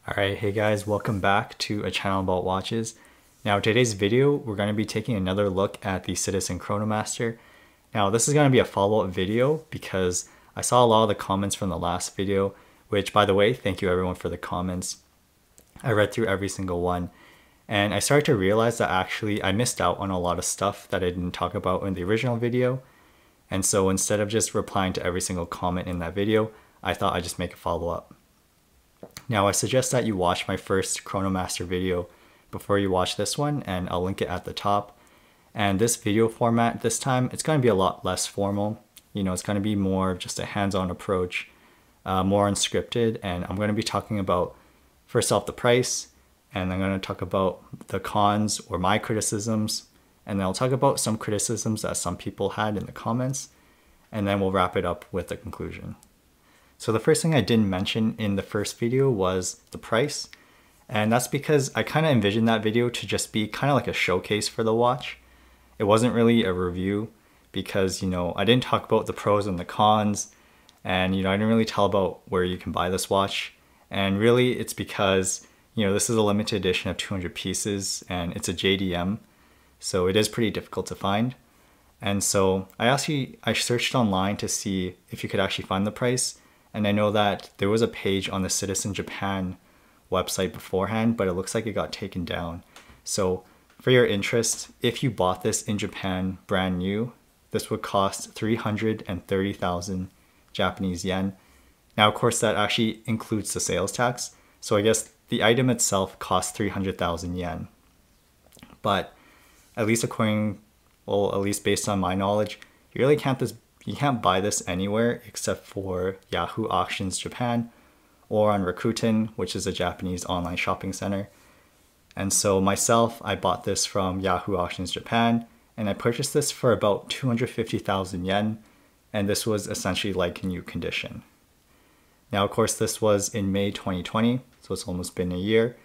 Alright, hey guys, welcome back to a channel about watches. Now today's video, we're going to be taking another look at the Citizen Chronomaster. Now this is going to be a follow-up video because I saw a lot of the comments from the last video, which by the way, thank you everyone for the comments. I read through every single one and I started to realize that actually I missed out on a lot of stuff that I didn't talk about in the original video. And so instead of just replying to every single comment in that video, I thought I'd just make a follow-up. Now I suggest that you watch my first Chronomaster video before you watch this one, and I'll link it at the top. And this video format this time, it's going to be a lot less formal. You know, it's going to be more of just a hands-on approach, more unscripted, and I'm going to be talking about first off the price, and I'm going to talk about the cons or my criticisms, and then I'll talk about some criticisms that some people had in the comments, and then we'll wrap it up with the conclusion. So the first thing I didn't mention in the first video was the price. And that's because I kind of envisioned that video to just be kind of like a showcase for the watch. It wasn't really a review because, you know, I didn't talk about the pros and the cons. And, you know, I didn't really tell about where you can buy this watch. And really it's because, you know, this is a limited edition of 200 pieces and it's a JDM. So it is pretty difficult to find. And so I searched online to see if you could actually find the price. And I know that there was a page on the Citizen Japan website beforehand, but it looks like it got taken down. So for your interest, if you bought this in Japan brand new, this would cost 330,000 Japanese yen. Now, of course, that actually includes the sales tax. So I guess the item itself costs 300,000 yen. But at least at least based on my knowledge, you really can't buy this anywhere except for Yahoo Auctions Japan or on Rakuten, which is a Japanese online shopping center. And so myself, I bought this from Yahoo Auctions Japan and I purchased this for about 250,000 yen. And this was essentially like new condition. Now, of course, this was in May 2020, so it's almost been a year.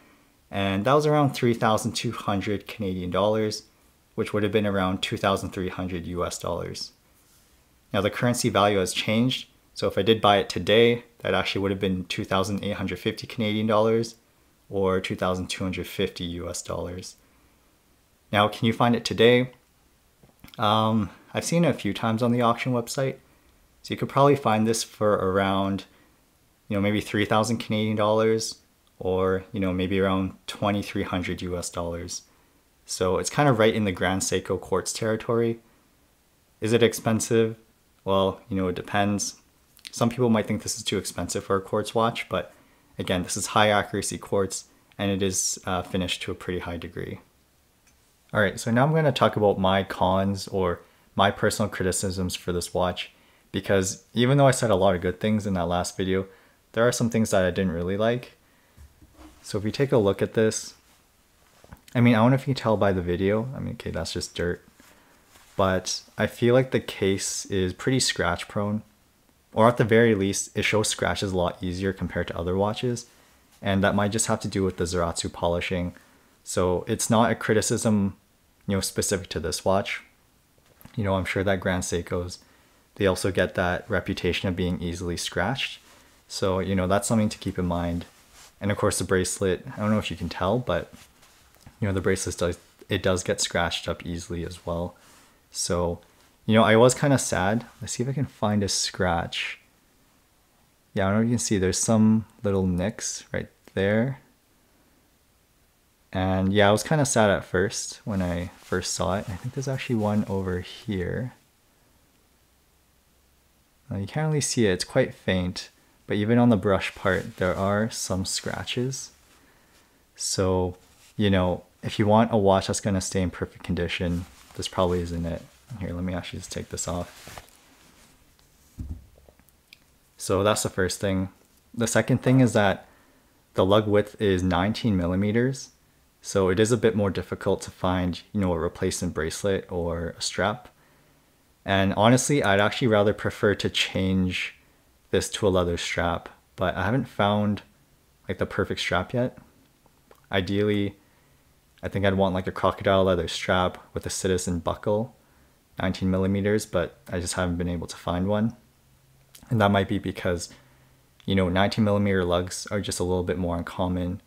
And that was around 3,200 Canadian dollars, which would have been around 2,300 US dollars. Now the currency value has changed, so if I did buy it today, that actually would have been 2,850 Canadian dollars or 2,250 US dollars. Now, can you find it today? I've seen it a few times on the auction website, so you could probably find this for around, you know, maybe 3,000 Canadian dollars or, you know, maybe around 2,300 US dollars. So it's kind of right in the Grand Seiko quartz territory. Is it expensive? Well, you know, it depends. Some people might think this is too expensive for a quartz watch, but again, this is high accuracy quartz and it is finished to a pretty high degree. All right, so now I'm going to talk about my cons or my personal criticisms for this watch, because even though I said a lot of good things in that last video, there are some things that I didn't really like. So if you take a look at this, I mean, I don't know if you can tell by the video. I mean, okay, that's just dirt. But I feel like the case is pretty scratch prone, or at the very least, it shows scratches a lot easier compared to other watches. And that might just have to do with the Zaratsu polishing. So it's not a criticism, you know, specific to this watch. You know, I'm sure that Grand Seikos, they also get that reputation of being easily scratched. So, you know, that's something to keep in mind. And of course the bracelet, I don't know if you can tell, but you know, the bracelet does get scratched up easily as well. So, you know, I was kind of sad. Let's see if I can find a scratch. Yeah, I don't know if you can see there's some little nicks right there. And yeah, I was kind of sad at first when I first saw it. I think there's actually one over here. You can't really see it, it's quite faint. But even on the brush part, there are some scratches. So, you know, if you want a watch that's going to stay in perfect condition, this probably isn't it. Here, let me actually just take this off. So that's the first thing. The second thing is that the lug width is 19 millimeters. So it is a bit more difficult to find, you know, a replacement bracelet or a strap. And honestly, I'd actually rather prefer to change this to a leather strap, but I haven't found like the perfect strap yet. Ideally, I think I'd want like a crocodile leather strap with a Citizen buckle, 19 millimeters, but I just haven't been able to find one. And that might be because, 19mm lugs are just a little bit more uncommon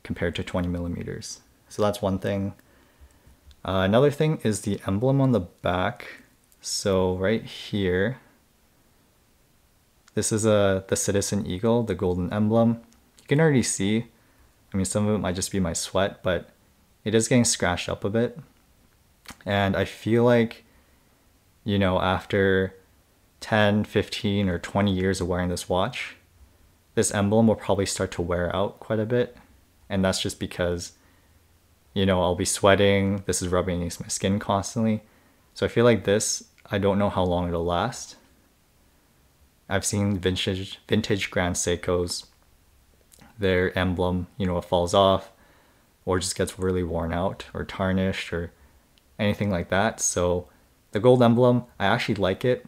compared to 20mm. So that's one thing. Another thing is the emblem on the back. So right here, this is the Citizen Eagle, the golden emblem. You can already see, I mean, some of it might just be my sweat, but it is getting scratched up a bit. And I feel like, after 10, 15, or 20 years of wearing this watch, this emblem will probably start to wear out quite a bit. And that's just because, I'll be sweating, this is rubbing against my skin constantly. So I feel like this, I don't know how long it'll last. I've seen vintage Grand Seikos, their emblem, it falls off or just gets really worn out or tarnished or anything like that. So the gold emblem, I actually like it.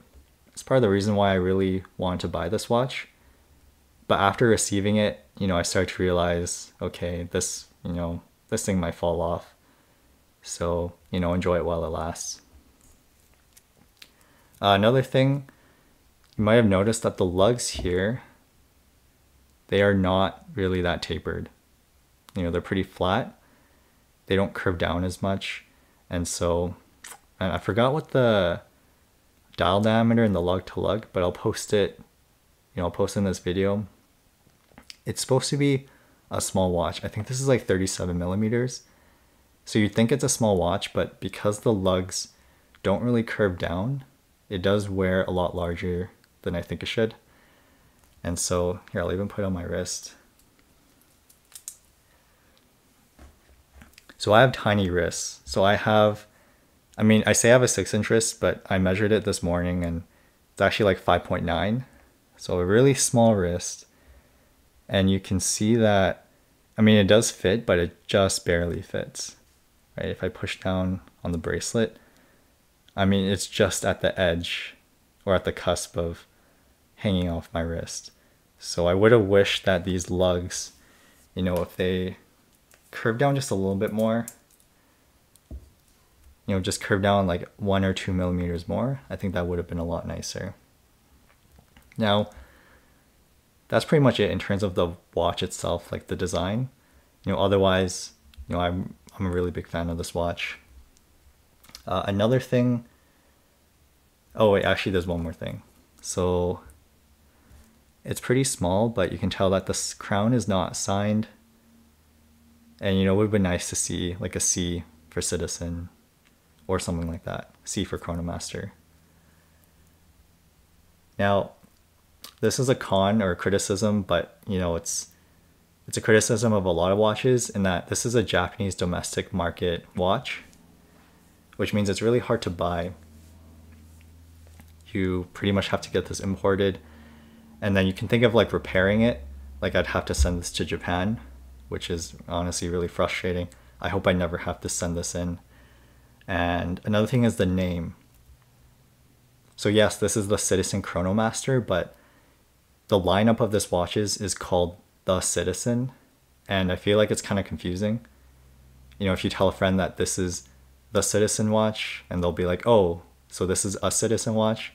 It's part of the reason why I really wanted to buy this watch. But after receiving it, I started to realize, okay, this thing might fall off. So, enjoy it while it lasts. Another thing, you might have noticed that the lugs here, they are not really that tapered. They're pretty flat. They don't curve down as much. And so, and I forgot what the dial diameter in the lug to lug, but I'll post it, I'll post in this video. It's supposed to be a small watch. I think this is like 37mm. So you'd think it's a small watch, but because the lugs don't really curve down, it does wear a lot larger than I think it should. And so here, I'll even put it on my wrist. So I have tiny wrists. So I say I have a 6-inch wrist, but I measured it this morning and it's actually like 5.9. So a really small wrist. And you can see that, it does fit, but it just barely fits, right? If I push down on the bracelet, it's just at the edge or at the cusp of hanging off my wrist. So I would have wished that these lugs, if they curve down just a little bit more, just curve down like 1 or 2 millimeters more, I think that would have been a lot nicer. Now, that's pretty much it in terms of the watch itself, like the design. Otherwise, I'm a really big fan of this watch. Another thing, oh wait, actually there's one more thing. So it's pretty small, but you can tell that the crown is not signed. And it would have been nice to see like a C for Citizen or something like that. C for Chronomaster. Now, this is a con or a criticism, but it's a criticism of a lot of watches in that this is a Japanese domestic market watch, which means it's really hard to buy. You pretty much have to get this imported, and then you can think of like repairing it. Like I'd have to send this to Japan, which is honestly really frustrating. I hope I never have to send this in. And another thing is the name. So yes, this is the Citizen Chronomaster, but the lineup of this watches is called the Citizen, and I feel like it's kind of confusing. If you tell a friend that this is the Citizen watch, and they'll be like, oh, so this is a Citizen watch?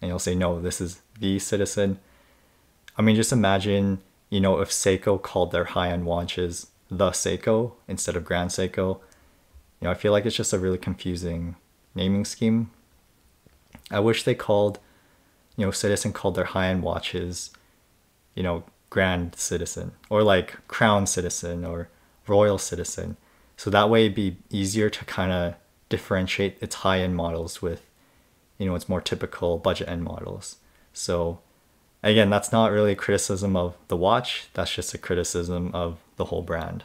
And you'll say, no, this is the Citizen. Just imagine, if Seiko called their high-end watches the Seiko instead of Grand Seiko. I feel like it's just a really confusing naming scheme. I wish they called, Citizen called their high-end watches, Grand Citizen, or like Crown Citizen or Royal Citizen. So that way it'd be easier to kind of differentiate its high-end models with, its more typical budget-end models. So again, that's not really a criticism of the watch, that's just a criticism of the whole brand.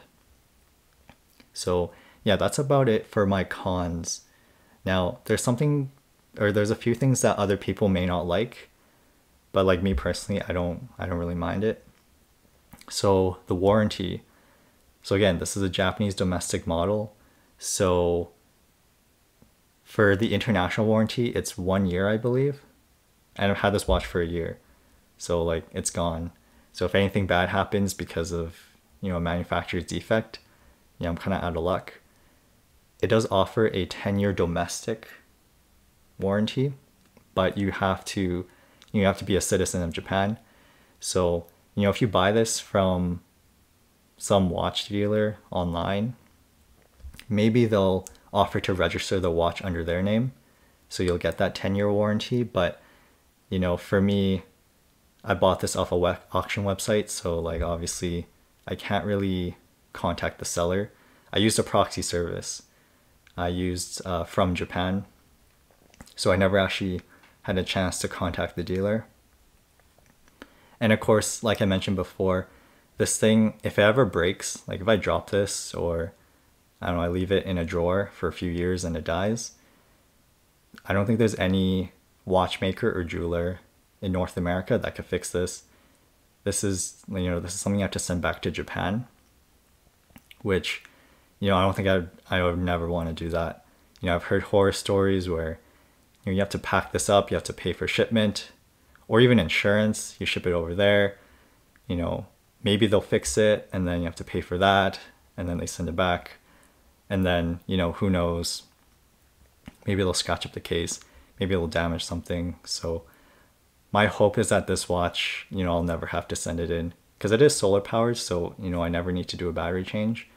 So yeah, that's about it for my cons. Now, there's a few things that other people may not like, but like me personally, I don't really mind it. So the warranty. So again, this is a Japanese domestic model. So for the international warranty, it's 1 year, I believe. And I've had this watch for a year. So like it's gone. So if anything bad happens because of, a manufacturer's defect, I'm kind of out of luck. It does offer a 10-year domestic warranty, but you have to be a citizen of Japan. So You know, if you buy this from some watch dealer online, maybe they'll offer to register the watch under their name, so you'll get that 10-year warranty. But you know, for me, I bought this off a auction website, so like obviously I can't really contact the seller. I used a proxy service I used from Japan, so I never actually had a chance to contact the dealer. And of course, like I mentioned before, this thing, if it ever breaks, like if I drop this, or I don't know, I leave it in a drawer for a few years and it dies, I don't think there's any watchmaker or jeweler in North America that could fix this. This is, you know, this is something you have to send back to Japan, which, you know, I don't think I would never want to do that. You know, I've heard horror stories where, you know, you have to pack this up, you have to pay for shipment, or even insurance. You ship it over there, you know, maybe they'll fix it and then you have to pay for that, and then they send it back, and then, you know, who knows, maybe they'll scratch up the case, maybe it'll damage something. So my hope is that this watch, you know, I'll never have to send it in, because it is solar powered, so, you know, I never need to do a battery change.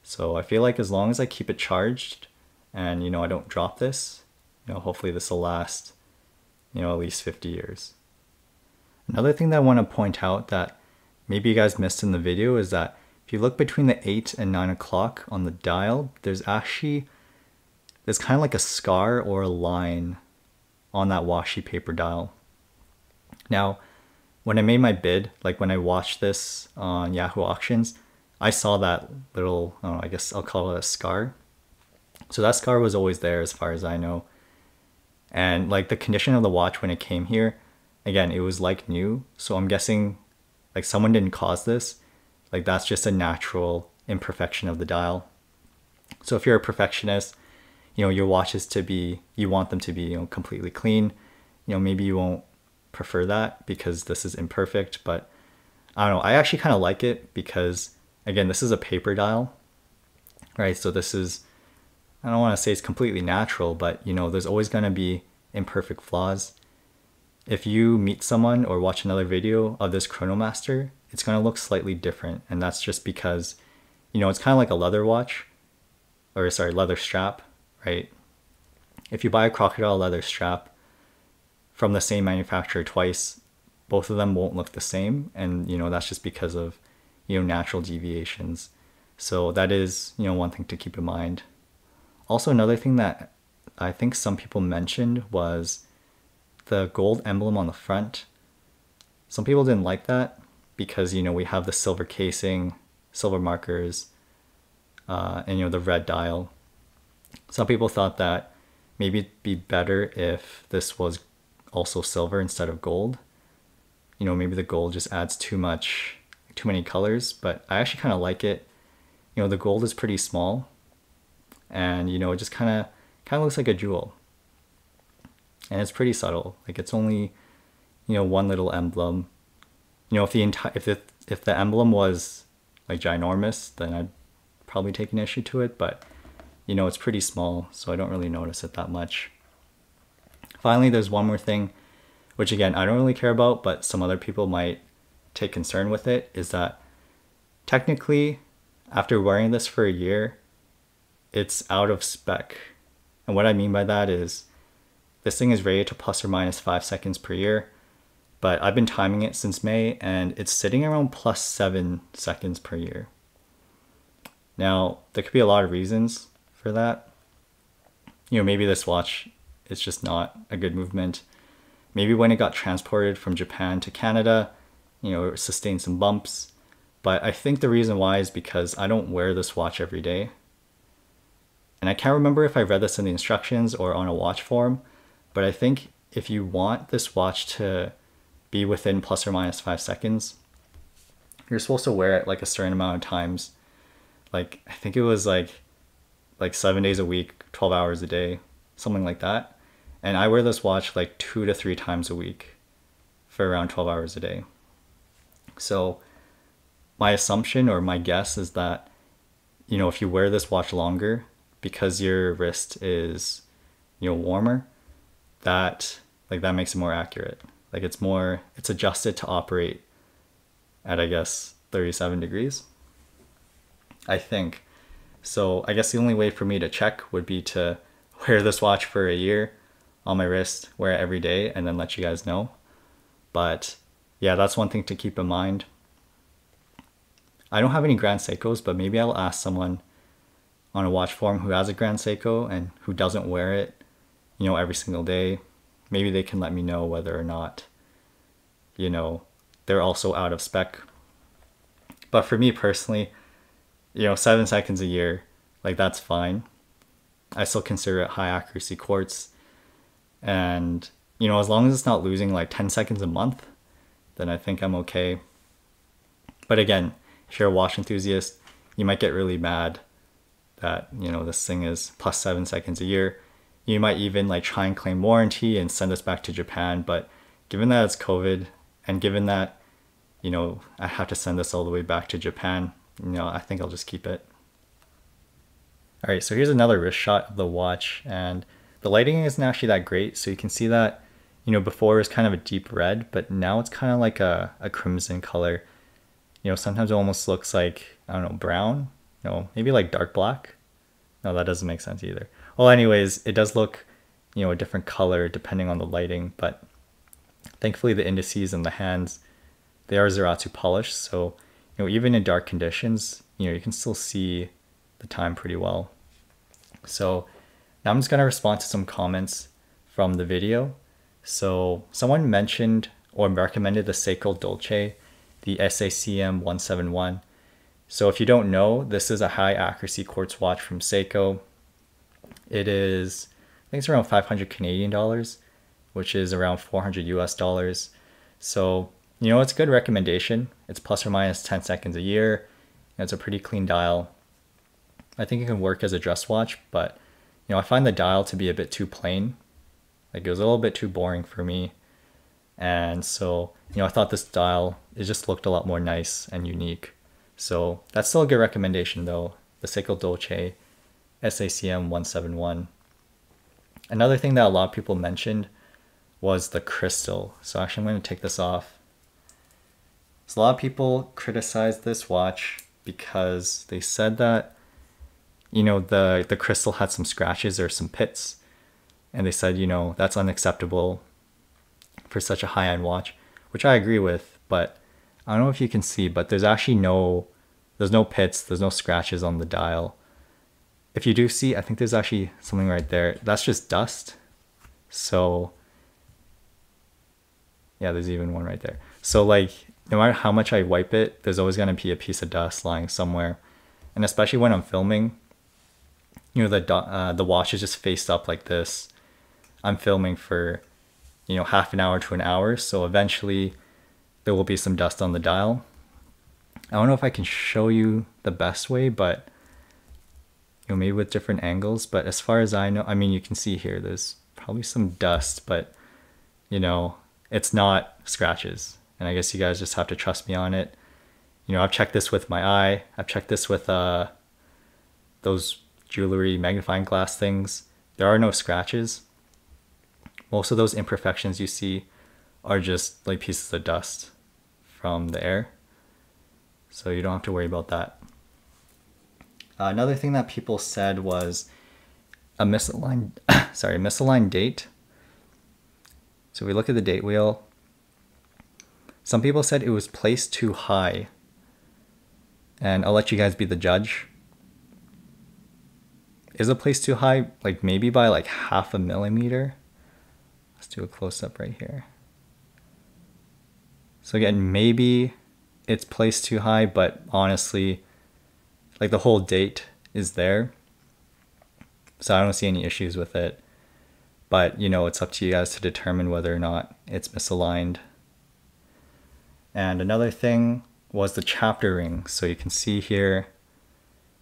So I feel like as long as I keep it charged and, you know, I don't drop this, you know, hopefully this will last, you know, at least 50 years. Another thing that I want to point out that maybe you guys missed in the video is that if you look between the 8 and 9 o'clock on the dial, there's kind of like a scar or a line on that washi paper dial. Now, when I made my bid, like when I watched this on Yahoo Auctions, I saw that little, I don't know, I guess I'll call it a scar. So that scar was always there as far as I know. And like the condition of the watch when it came here, again, it was like new. So I'm guessing like someone didn't cause this. Like that's just a natural imperfection of the dial. So if you're a perfectionist, you know, your watches you want them to be, you know, completely clean. You know, maybe you won't prefer that because this is imperfect, but I don't know. I actually kind of like it because, again, this is a paper dial, right? So this is, I don't want to say it's completely natural, but, you know, there's always going to be imperfect flaws. If you meet someone or watch another video of this Chronomaster, it's going to look slightly different. And that's just because, you know, it's kind of like a leather watch, or sorry, leather strap, right? If you buy a crocodile leather strap from the same manufacturer twice, both of them won't look the same. And, you know, that's just because of, you know, natural deviations. So that is, you know, one thing to keep in mind. Also, another thing that I think some people mentioned was the gold emblem on the front. Some people didn't like that because, you know, we have the silver casing, silver markers, and, you know, the red dial. Some people thought that maybe it'd be better if this was also silver instead of gold. You know, maybe the gold just adds too many colors, but I actually kind of like it. You know, the gold is pretty small, and, you know, it just kind of looks like a jewel, and it's pretty subtle. Like it's only, you know, one little emblem. You know, if the emblem was like ginormous, then I'd probably take an issue to it, but, you know, it's pretty small, so I don't really notice it that much. Finally, there's one more thing, which again, I don't really care about, but some other people might take concern with it, is that technically, after wearing this for a year, it's out of spec. And what I mean by that is this thing is rated to plus or minus 5 seconds per year, but I've been timing it since May and it's sitting around plus 7 seconds per year. Now, there could be a lot of reasons for that. You know, maybe this watch is just not a good movement. Maybe when it got transported from Japan to Canada, you know, it sustained some bumps. But I think the reason why is because I don't wear this watch every day. And I can't remember if I read this in the instructions or on a watch forum, but I think if you want this watch to be within plus or minus 5 seconds, you're supposed to wear it like a certain amount of times. Like, I think it was like 7 days a week, 12 hours a day, something like that. And I wear this watch like 2 to 3 times a week for around 12 hours a day. So my assumption or my guess is that, you know, if you wear this watch longer, because your wrist is, you know, warmer, that makes it more accurate. Like it's adjusted to operate at I guess 37 degrees, I think. So I guess the only way for me to check would be to wear this watch for a year on my wrist, wear it every day, and then let you guys know. But yeah, that's one thing to keep in mind. I don't have any Grand Seikos, but maybe I'll ask someone on a watch forum who has a Grand Seiko and who doesn't wear it, you know, every single day. Maybe they can let me know whether or not, you know, they're also out of spec. But for me personally, you know, 7 seconds a year, like that's fine. I still consider it high accuracy quartz. And, you know, as long as it's not losing like 10 seconds a month, then I think I'm okay. But again, if you're a watch enthusiast, you might get really mad that, you know, this thing is plus 7 seconds a year. You might even like try and claim warranty and send us back to Japan. But given that it's COVID and given that, you know, I have to send this all the way back to Japan, you know, I think I'll just keep it. All right, so here's another wrist shot of the watch, and the lighting isn't actually that great. So you can see that, you know, before it was kind of a deep red, but now it's kind of like a crimson color. You know, sometimes it almost looks like, I don't know, brown, you know, maybe like dark black. No, that doesn't make sense either. Well, anyways, it does look, you know, a different color depending on the lighting, but thankfully the indices and the hands, they are Zaratsu polished. So, you know, even in dark conditions, you know, you can still see the time pretty well. So now I'm just going to respond to some comments from the video. So someone mentioned or recommended the Seiko Dolce, the SACM 171. So if you don't know, this is a high accuracy quartz watch from Seiko. It is, I think it's around 500 Canadian dollars, which is around 400 US dollars. So, you know, it's a good recommendation. It's plus or minus 10 seconds a year. And it's a pretty clean dial. I think it can work as a dress watch, but, you know, I find the dial to be a bit too plain. Like it was a little bit too boring for me. And so, you know, I thought this dial, it just looked a lot more nice and unique. So that's still a good recommendation though, the Seiko Dolce SACM 171. Another thing that a lot of people mentioned was the crystal. So actually I'm going to take this off. So a lot of people criticized this watch because they said that, you know, the crystal had some scratches or some pits. And they said, you know, that's unacceptable for such a high-end watch, which I agree with, but I don't know if you can see, but there's actually there's no pits, there's no scratches on the dial. If you do see, I think there's actually something right there. That's just dust. So yeah, there's even one right there. So like, no matter how much I wipe it, there's always going to be a piece of dust lying somewhere. And especially when I'm filming, you know, the watch is just faced up like this. I'm filming for, you know, half an hour to an hour. So eventually there will be some dust on the dial. I don't know if I can show you the best way, but, you know, maybe with different angles. But as far as I know, I mean, you can see here, there's probably some dust, but, you know, it's not scratches. And I guess you guys just have to trust me on it. You know, I've checked this with my eye. I've checked this with those jewelry magnifying glass things. There are no scratches. Most of those imperfections you see are just like pieces of dust from the air. So you don't have to worry about that. Another thing that people said was a misaligned, misaligned date. So we look at the date wheel. Some people said it was placed too high. And I'll let you guys be the judge. Is it placed too high? Like maybe by like 0.5 millimeter. Let's do a close up right here. So again, maybe it's placed too high, but honestly, like the whole date is there. So I don't see any issues with it. But, you know, it's up to you guys to determine whether or not it's misaligned. And another thing was the chapter ring. So you can see here,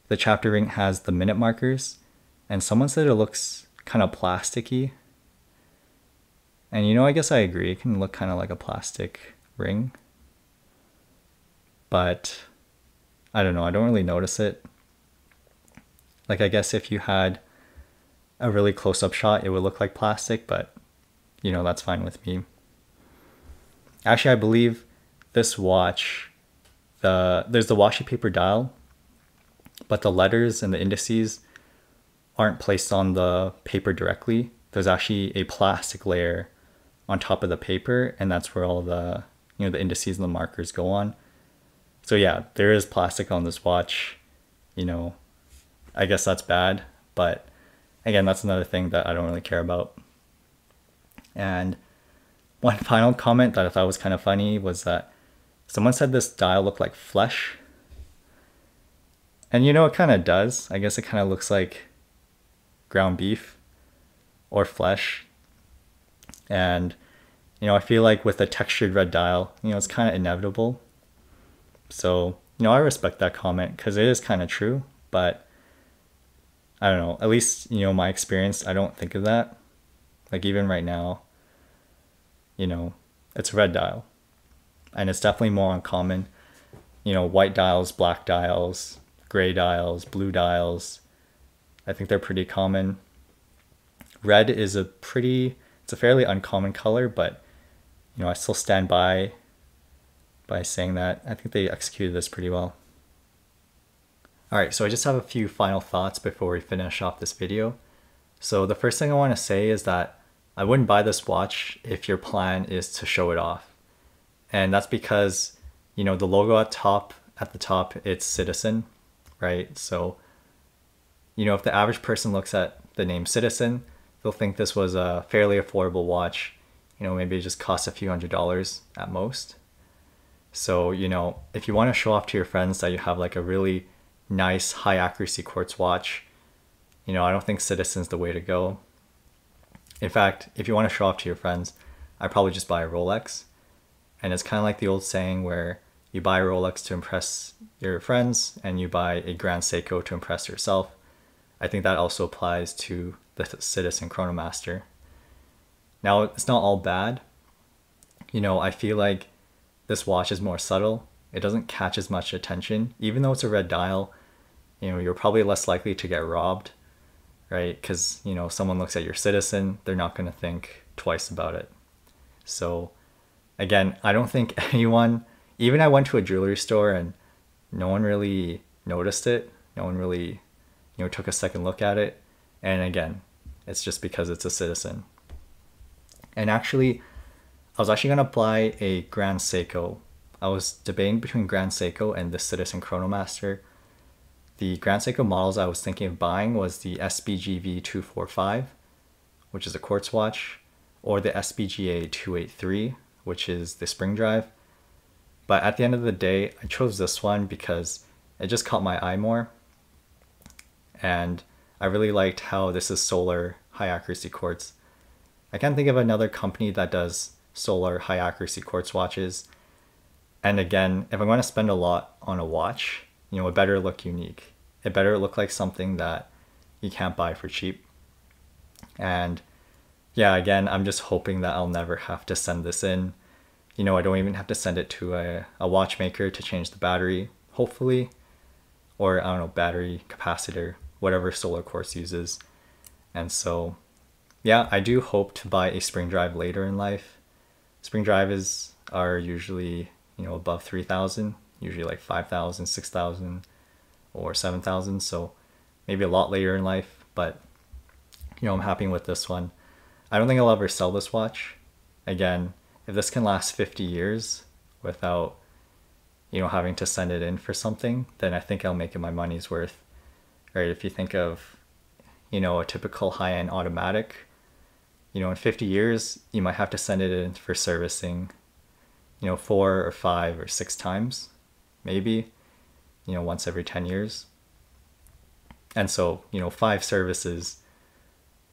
the chapter ring has the minute markers. And someone said it looks kind of plasticky. And, you know, I guess I agree. It can look kind of like a plastic ring. But I don't know. I don't really notice it. Like, I guess if you had a really close-up shot, it would look like plastic, but, you know, that's fine with me. Actually, I believe this watch there's the washi paper dial, but the letters and the indices aren't placed on the paper directly. There's actually a plastic layer on top of the paper, and that's where all the, you know, the indices and the markers go on. So yeah, there is plastic on this watch. You know, I guess that's bad, but again, that's another thing that I don't really care about. And one final comment that I thought was kind of funny was that someone said this dial looked like flesh. And you know, it kind of does. I guess it kind of looks like ground beef or flesh. And, you know, I feel like with a textured red dial, you know, it's kind of inevitable. So, you know, I respect that comment because it is kind of true, but I don't know, at least, you know, my experience, I don't think of that. Like even right now, you know, it's a red dial and it's definitely more uncommon. You know, white dials, black dials, gray dials, blue dials, I think they're pretty common. Red is it's a fairly uncommon color, but you know, I still stand by saying that I think they executed this pretty well. All right, so I just have a few final thoughts before we finish off this video. So the first thing I want to say is that I wouldn't buy this watch if your plan is to show it off. And that's because, you know, the logo at the top, it's Citizen, right? So, you know, if the average person looks at the name Citizen, they'll think this was a fairly affordable watch. You know, maybe it just costs a few $100s at most. So, you know, if you want to show off to your friends that you have like a really nice high accuracy quartz watch, you know, I don't think Citizen's the way to go. In fact, if you want to show off to your friends, I'd probably just buy a Rolex. And it's kind of like the old saying where you buy a Rolex to impress your friends and you buy a Grand Seiko to impress yourself. I think that also applies to the Citizen Chronomaster. Now, it's not all bad. You know, I feel like this watch is more subtle. It doesn't catch as much attention. Even though it's a red dial, you know, you're probably less likely to get robbed, right? Because, you know, if someone looks at your Citizen, they're not going to think twice about it. So again, I don't think anyone, even I went to a jewelry store and no one really noticed it. No one really, you know, took a second look at it. And again, it's just because it's a Citizen. And actually, I was actually going to buy a Grand Seiko. I was debating between Grand Seiko and the Citizen Chronomaster. The Grand Seiko models I was thinking of buying was the SBGV 245, which is a quartz watch, or the SBGA 283, which is the spring drive. But at the end of the day, I chose this one because it just caught my eye more. And I really liked how this is solar high accuracy quartz. I can't think of another company that does solar high accuracy quartz watches. And again, if I'm going to spend a lot on a watch, you know, it better look unique. It better look like something that you can't buy for cheap. And yeah, again, I'm just hoping that I'll never have to send this in. You know, I don't even have to send it to a watchmaker to change the battery, hopefully. Or, I don't know, battery capacitor, whatever solar quartz uses. And so, yeah, I do hope to buy a spring drive later in life. Spring drives are usually, you know, above 3,000, usually like 5,000, 6,000, or 7,000. So maybe a lot later in life, but you know, I'm happy with this one. I don't think I'll ever sell this watch. Again, if this can last 50 years without, you know, having to send it in for something, then I think I'll make it my money's worth. Right? If you think of, you know, a typical high-end automatic, you know, in 50 years, you might have to send it in for servicing, you know, 4 or 5 or 6 times, maybe, you know, once every 10 years. And so, you know, 5 services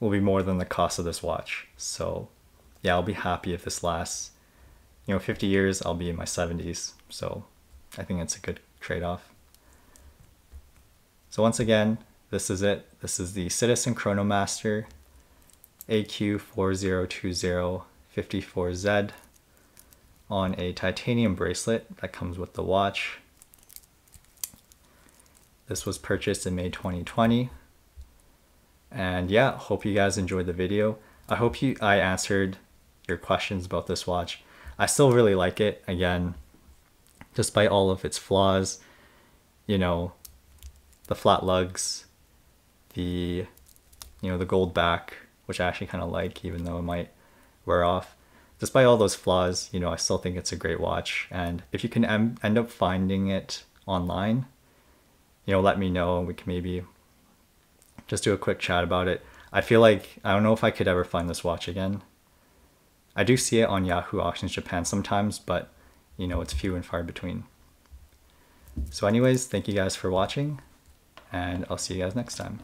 will be more than the cost of this watch. So yeah, I'll be happy if this lasts, you know, 50 years, I'll be in my 70s. So I think it's a good trade-off. So once again, this is it. This is the Citizen Chronomaster AQ4020-54Z on a titanium bracelet that comes with the watch. This was purchased in May 2020. And yeah, hope you guys enjoyed the video. I hope I answered your questions about this watch. I still really like it. Again, despite all of its flaws, you know, the flat lugs, the gold back, which I actually kind of like, even though it might wear off. Despite all those flaws, you know, I still think it's a great watch. And if you can end up finding it online, you know, let me know and we can maybe just do a quick chat about it. I feel like, I don't know if I could ever find this watch again. I do see it on Yahoo Auctions Japan sometimes, but you know, it's few and far between. So anyways, thank you guys for watching, and I'll see you guys next time.